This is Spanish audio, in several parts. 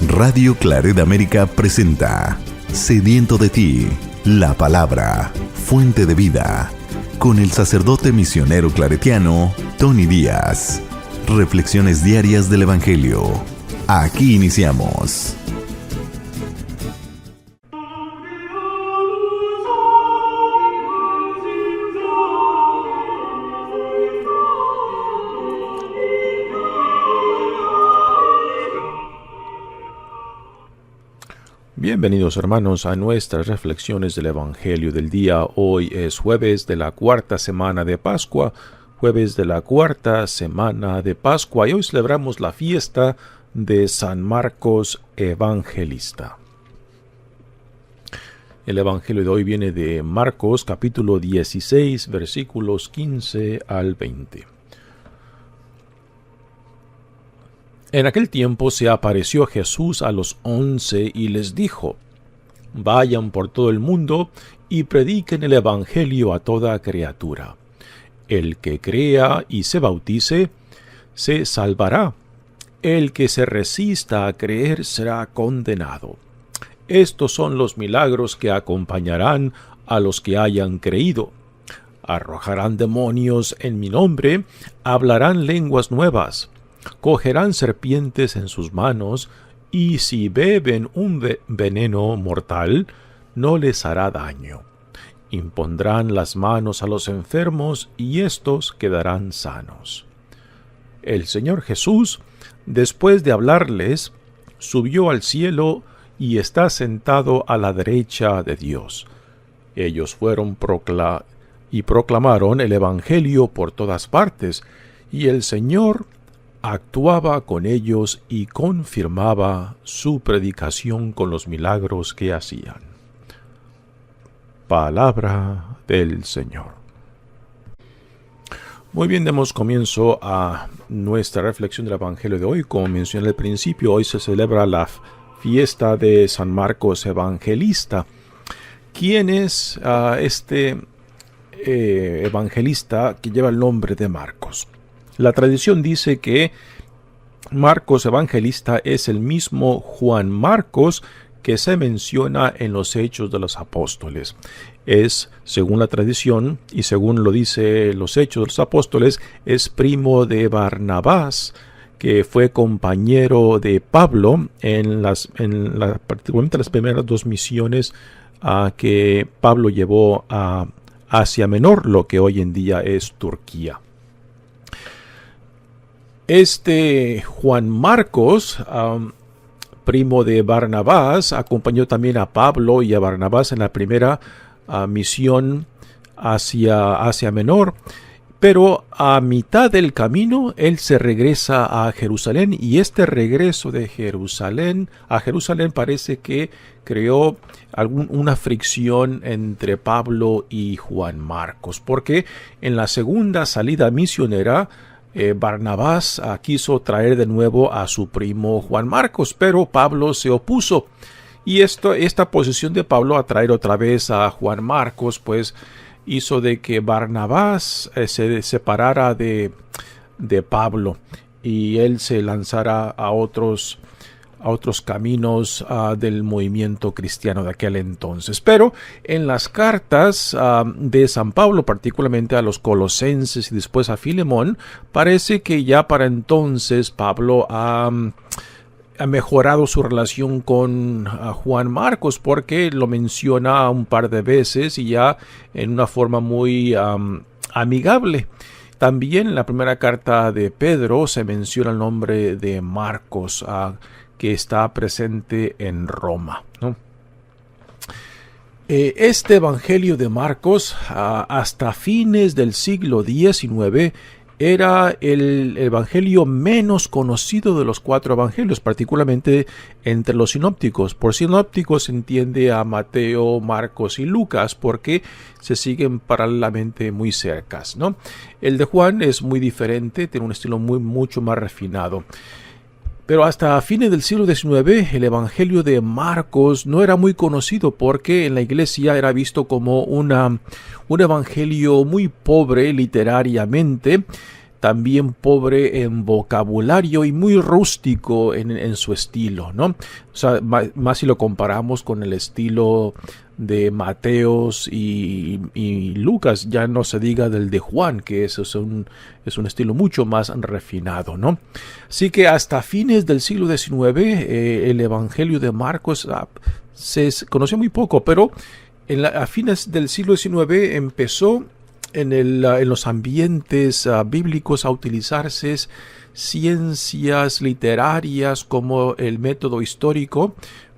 Radio Claret América presenta Sediento de ti, la palabra, fuente de vida, con el sacerdote misionero claretiano Tony Díaz. Reflexiones diarias del Evangelio. Aquí iniciamos. Bienvenidos hermanos a nuestras reflexiones del Evangelio del día. Hoy es jueves de la cuarta semana de Pascua, y hoy celebramos la fiesta de San Marcos Evangelista. El Evangelio de hoy viene de Marcos capítulo 16 versículos 15 al 20. En aquel tiempo se apareció Jesús a los 11 y les dijo: Vayan por todo el mundo y prediquen el Evangelio a toda criatura. El que crea y se bautice, se salvará. El que se resista a creer será condenado. Estos son los milagros que acompañarán a los que hayan creído. Arrojarán demonios en mi nombre, hablarán lenguas nuevas. Cogerán serpientes en sus manos, y si beben un veneno mortal, no les hará daño. Impondrán las manos a los enfermos, y éstos quedarán sanos. El Señor Jesús, después de hablarles, subió al cielo y está sentado a la derecha de Dios. Ellos fueron y proclamaron el Evangelio por todas partes, y el Señor actuaba con ellos y confirmaba su predicación con los milagros que hacían. Palabra del Señor. Muy bien, demos comienzo a nuestra reflexión del Evangelio de hoy. Como mencioné al principio, hoy se celebra la fiesta de San Marcos Evangelista. ¿Quién es este evangelista que lleva el nombre de Marcos? La tradición dice que Marcos Evangelista es el mismo Juan Marcos que se menciona en los Hechos de los Apóstoles. Es, según la tradición y según lo dice los Hechos de los Apóstoles, es primo de Barnabás, que fue compañero de Pablo particularmente las primeras dos misiones que Pablo llevó a Asia Menor, lo que hoy en día es Turquía. Este Juan Marcos, primo de Barnabás, acompañó también a Pablo y a Barnabás en la primera misión hacia Asia Menor, pero a mitad del camino él se regresa a Jerusalén, y este regreso de Jerusalén a Jerusalén parece que creó una fricción entre Pablo y Juan Marcos, porque en la segunda salida misionera Barnabás quiso traer de nuevo a su primo Juan Marcos, pero Pablo se opuso. Y esta posición de Pablo a traer otra vez a Juan Marcos, pues hizo de que Barnabás se separara de Pablo y él se lanzara a otros caminos del movimiento cristiano de aquel entonces. Pero en las cartas de San Pablo, particularmente a los Colosenses y después a Filemón, parece que ya para entonces Pablo ha mejorado su relación con Juan Marcos, porque lo menciona un par de veces y ya en una forma muy amigable. También en la primera carta de Pedro se menciona el nombre de Marcos, que está presente en Roma, ¿no? Este Evangelio de Marcos, hasta fines del siglo XIX, era el evangelio menos conocido de los cuatro evangelios, particularmente entre los sinópticos. Por sinópticos se entiende a Mateo, Marcos y Lucas, porque se siguen paralelamente muy cercas, ¿no? El de Juan es muy diferente, tiene un estilo mucho más refinado. Pero hasta fines del siglo XIX, el Evangelio de Marcos no era muy conocido, porque en la iglesia era visto como un evangelio muy pobre literariamente, también pobre en vocabulario y muy rústico en su estilo, ¿no? O sea, más si lo comparamos con el estilo de Mateos y Lucas, ya no se diga del de Juan, que eso es un estilo mucho más refinado, ¿no? Así que hasta fines del siglo XIX, el Evangelio de Marcos se conoció muy poco, pero a fines del siglo XIX empezó en los ambientes bíblicos a utilizarse ciencias literarias como el método histórico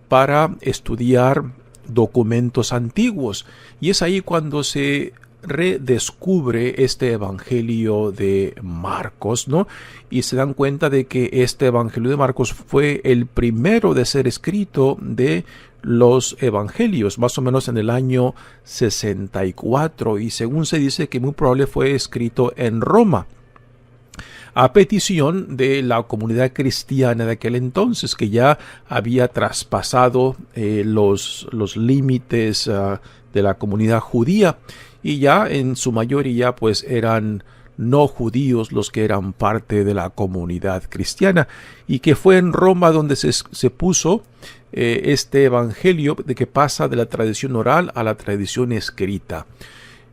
para estudiar documentos antiguos. Y es ahí cuando se redescubre este Evangelio de Marcos, ¿no? Y se dan cuenta de que este Evangelio de Marcos fue el primero de ser escrito de los evangelios, más o menos en el año 64, y según se dice que muy probable fue escrito en Roma, a petición de la comunidad cristiana de aquel entonces, que ya había traspasado los límites de la comunidad judía, y ya en su mayoría pues eran no judíos los que eran parte de la comunidad cristiana, y que fue en Roma donde se puso este evangelio de que pasa de la tradición oral a la tradición escrita,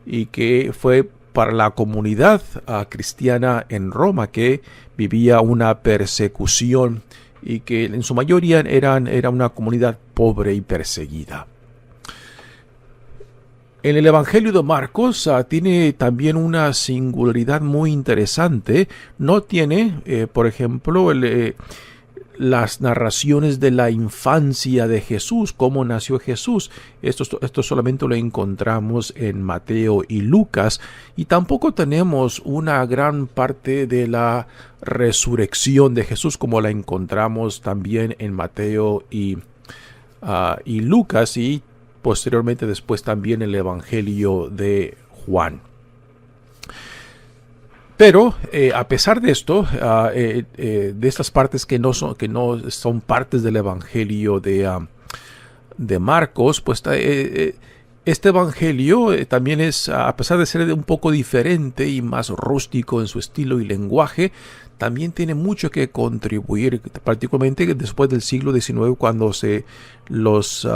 y que fue para la comunidad cristiana en Roma, que vivía una persecución y que en su mayoría era una comunidad pobre y perseguida. En el Evangelio de Marcos tiene también una singularidad muy interesante. No tiene, por ejemplo, las narraciones de la infancia de Jesús, cómo nació Jesús. Esto solamente lo encontramos en Mateo y Lucas, y tampoco tenemos una gran parte de la resurrección de Jesús como la encontramos también en Mateo y Lucas, y posteriormente después también el Evangelio de Juan. Pero a pesar de esto, de estas partes que no son partes del Evangelio de Marcos, pues este Evangelio también es, a pesar de ser un poco diferente y más rústico en su estilo y lenguaje, también tiene mucho que contribuir, particularmente después del siglo XIX, cuando los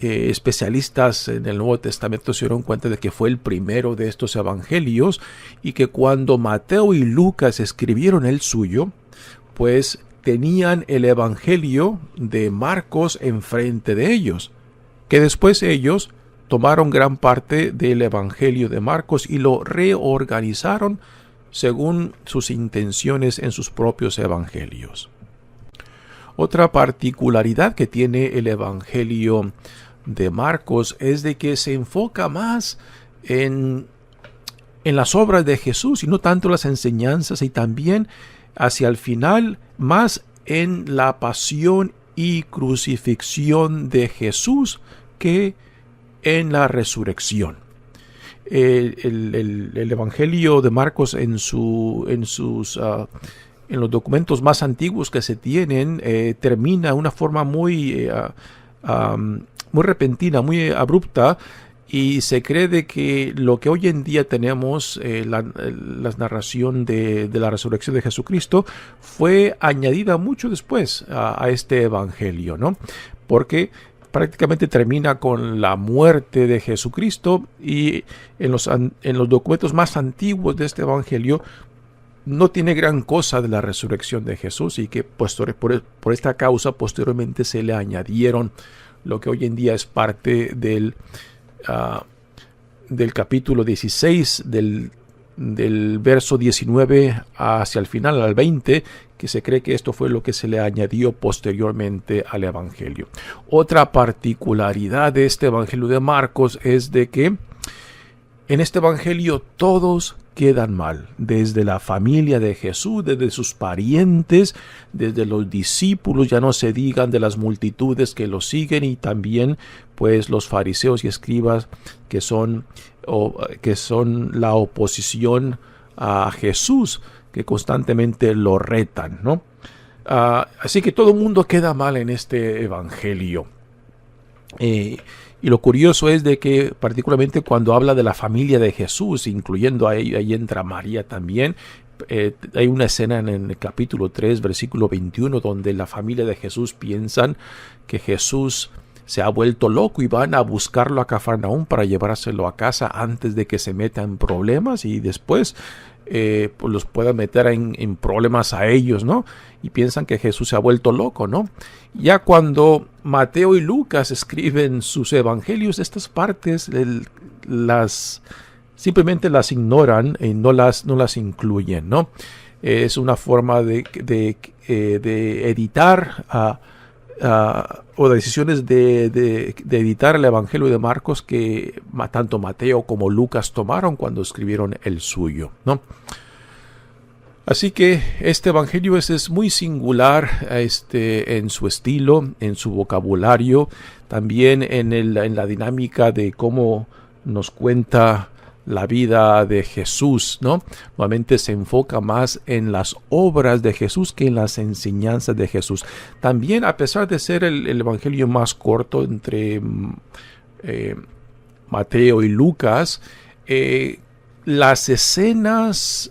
especialistas en el Nuevo Testamento se dieron cuenta de que fue el primero de estos evangelios, y que cuando Mateo y Lucas escribieron el suyo, pues tenían el Evangelio de Marcos enfrente de ellos, que después ellos tomaron gran parte del Evangelio de Marcos y lo reorganizaron según sus intenciones en sus propios evangelios. Otra particularidad que tiene el Evangelio de Marcos es de que se enfoca más en las obras de Jesús y no tanto las enseñanzas, y también hacia el final más en la pasión y crucifixión de Jesús que en la resurrección. El Evangelio de Marcos en los documentos más antiguos que se tienen termina de una forma muy repentina, muy abrupta, y se cree de que lo que hoy en día tenemos, la narración de la resurrección de Jesucristo, fue añadida mucho después a este evangelio, ¿no? Porque prácticamente termina con la muerte de Jesucristo, y en los documentos más antiguos de este evangelio no tiene gran cosa de la resurrección de Jesús, y que por esta causa posteriormente se le añadieron lo que hoy en día es parte del capítulo 16 del verso 19 hacia el final, al 20, que se cree que esto fue lo que se le añadió posteriormente al Evangelio. Otra particularidad de este Evangelio de Marcos es de que en este Evangelio todos quedan mal, desde la familia de Jesús, desde sus parientes, desde los discípulos, ya no se digan de las multitudes que lo siguen, y también pues los fariseos y escribas que son la oposición a Jesús, que constantemente lo retan, ¿no? Así que todo el mundo queda mal en este evangelio. Y lo curioso es de que particularmente cuando habla de la familia de Jesús, incluyendo ahí entra María también, hay una escena en el capítulo 3, versículo 21, donde la familia de Jesús piensan que Jesús se ha vuelto loco y van a buscarlo a Cafarnaúm para llevárselo a casa antes de que se meta en problemas y después pues los pueda meter en problemas a ellos, ¿no? Y piensan que Jesús se ha vuelto loco, ¿no? Ya cuando Mateo y Lucas escriben sus evangelios, estas partes simplemente las ignoran y no las incluyen, ¿no? Es una forma de editar o decisiones de editar el Evangelio de Marcos que tanto Mateo como Lucas tomaron cuando escribieron el suyo, ¿no? Así que este Evangelio es muy singular en su estilo, en su vocabulario, también en la dinámica de cómo nos cuenta la vida de Jesús, ¿no? Nuevamente se enfoca más en las obras de Jesús que en las enseñanzas de Jesús. También, a pesar de ser el evangelio más corto entre Mateo y Lucas, las escenas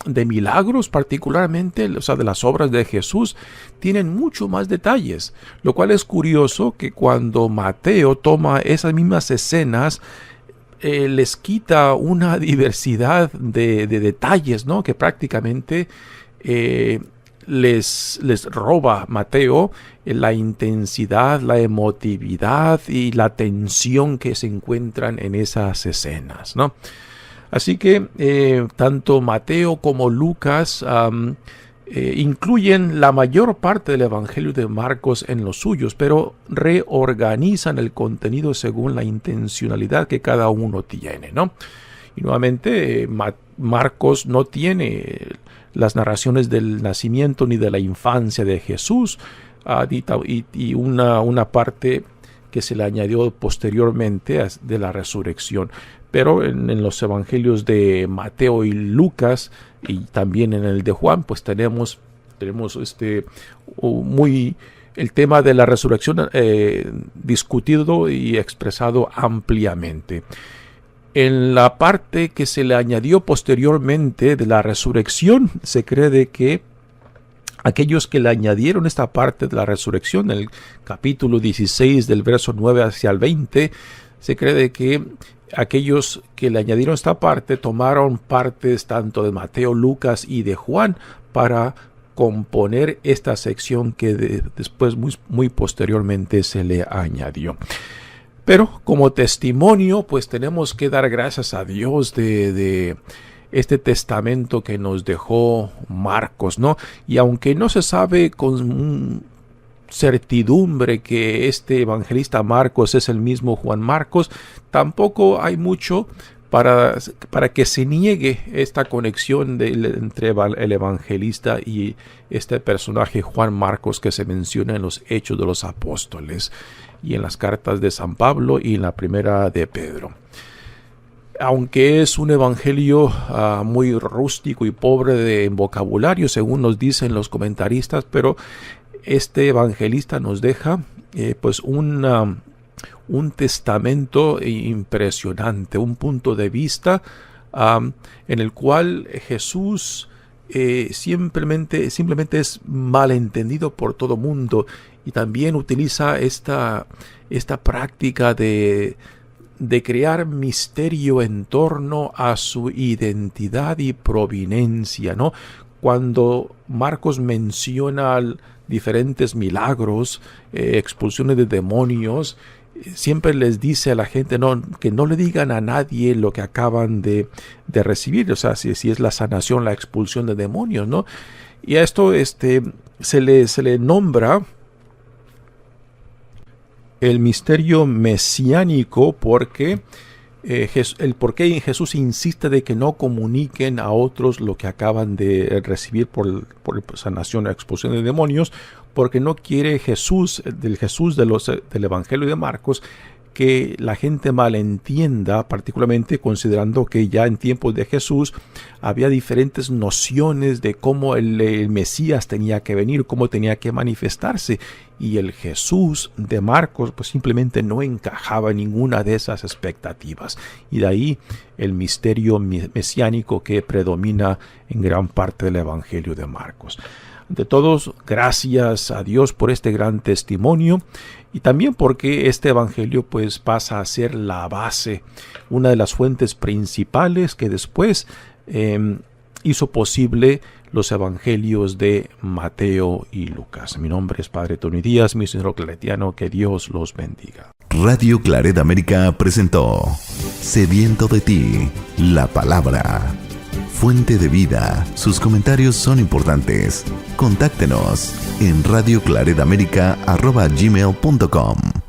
de milagros particularmente, o sea, de las obras de Jesús, tienen mucho más detalles, lo cual es curioso que cuando Mateo toma esas mismas escenas, les quita una diversidad de detalles, ¿no? Que prácticamente les roba Mateo la intensidad, la emotividad y la tensión que se encuentran en esas escenas, ¿no? Así que tanto Mateo como Lucas incluyen la mayor parte del Evangelio de Marcos en los suyos, pero reorganizan el contenido según la intencionalidad que cada uno tiene, ¿no? Y nuevamente Marcos no tiene las narraciones del nacimiento ni de la infancia de Jesús y una parte que se le añadió posteriormente de la resurrección. Pero en los evangelios de Mateo y Lucas y también en el de Juan, pues tenemos el tema de la resurrección discutido y expresado ampliamente. En la parte que se le añadió posteriormente de la resurrección, se cree de que aquellos que le añadieron esta parte de la resurrección, el capítulo 16 del verso 9 hacia el 20, se cree de que aquellos que le añadieron esta parte tomaron partes tanto de Mateo, Lucas y de Juan para componer esta sección que después muy posteriormente se le añadió. Pero como testimonio, pues tenemos que dar gracias a Dios de este testamento que nos dejó Marcos, ¿no? Y aunque no se sabe con certidumbre que este evangelista Marcos es el mismo Juan Marcos, tampoco hay mucho para que se niegue esta conexión entre el evangelista y este personaje Juan Marcos que se menciona en los Hechos de los Apóstoles y en las cartas de San Pablo y en la primera de Pedro. Aunque es un evangelio muy rústico y pobre en vocabulario, según nos dicen los comentaristas, pero este evangelista nos deja pues un testamento impresionante, un punto de vista en el cual Jesús simplemente es malentendido por todo mundo, y también utiliza esta práctica de crear misterio en torno a su identidad y providencia, ¿no? Cuando Marcos menciona diferentes milagros, expulsiones de demonios, siempre les dice a la gente que no le digan a nadie lo que acaban de recibir, o sea, si es la sanación, la expulsión de demonios, ¿no? Y a esto se le nombra el misterio mesiánico porque el por qué Jesús insiste de que no comuniquen a otros lo que acaban de recibir por sanación o expulsión de demonios, porque no quiere del Evangelio de Marcos que la gente malentienda, particularmente considerando que ya en tiempos de Jesús había diferentes nociones de cómo el Mesías tenía que venir, cómo tenía que manifestarse, y el Jesús de Marcos pues simplemente no encajaba en ninguna de esas expectativas, y de ahí el misterio mesiánico que predomina en gran parte del Evangelio de Marcos. Ante todos, gracias a Dios por este gran testimonio, y también porque este evangelio pues pasa a ser la base, una de las fuentes principales que después hizo posible los evangelios de Mateo y Lucas. Mi nombre es Padre Tony Díaz, misionero claretiano, que Dios los bendiga. Radio Claret América presentó Sediento de ti, la palabra. Fuente de vida. Sus comentarios son importantes. Contáctenos en radioclaretamerica@gmail.com.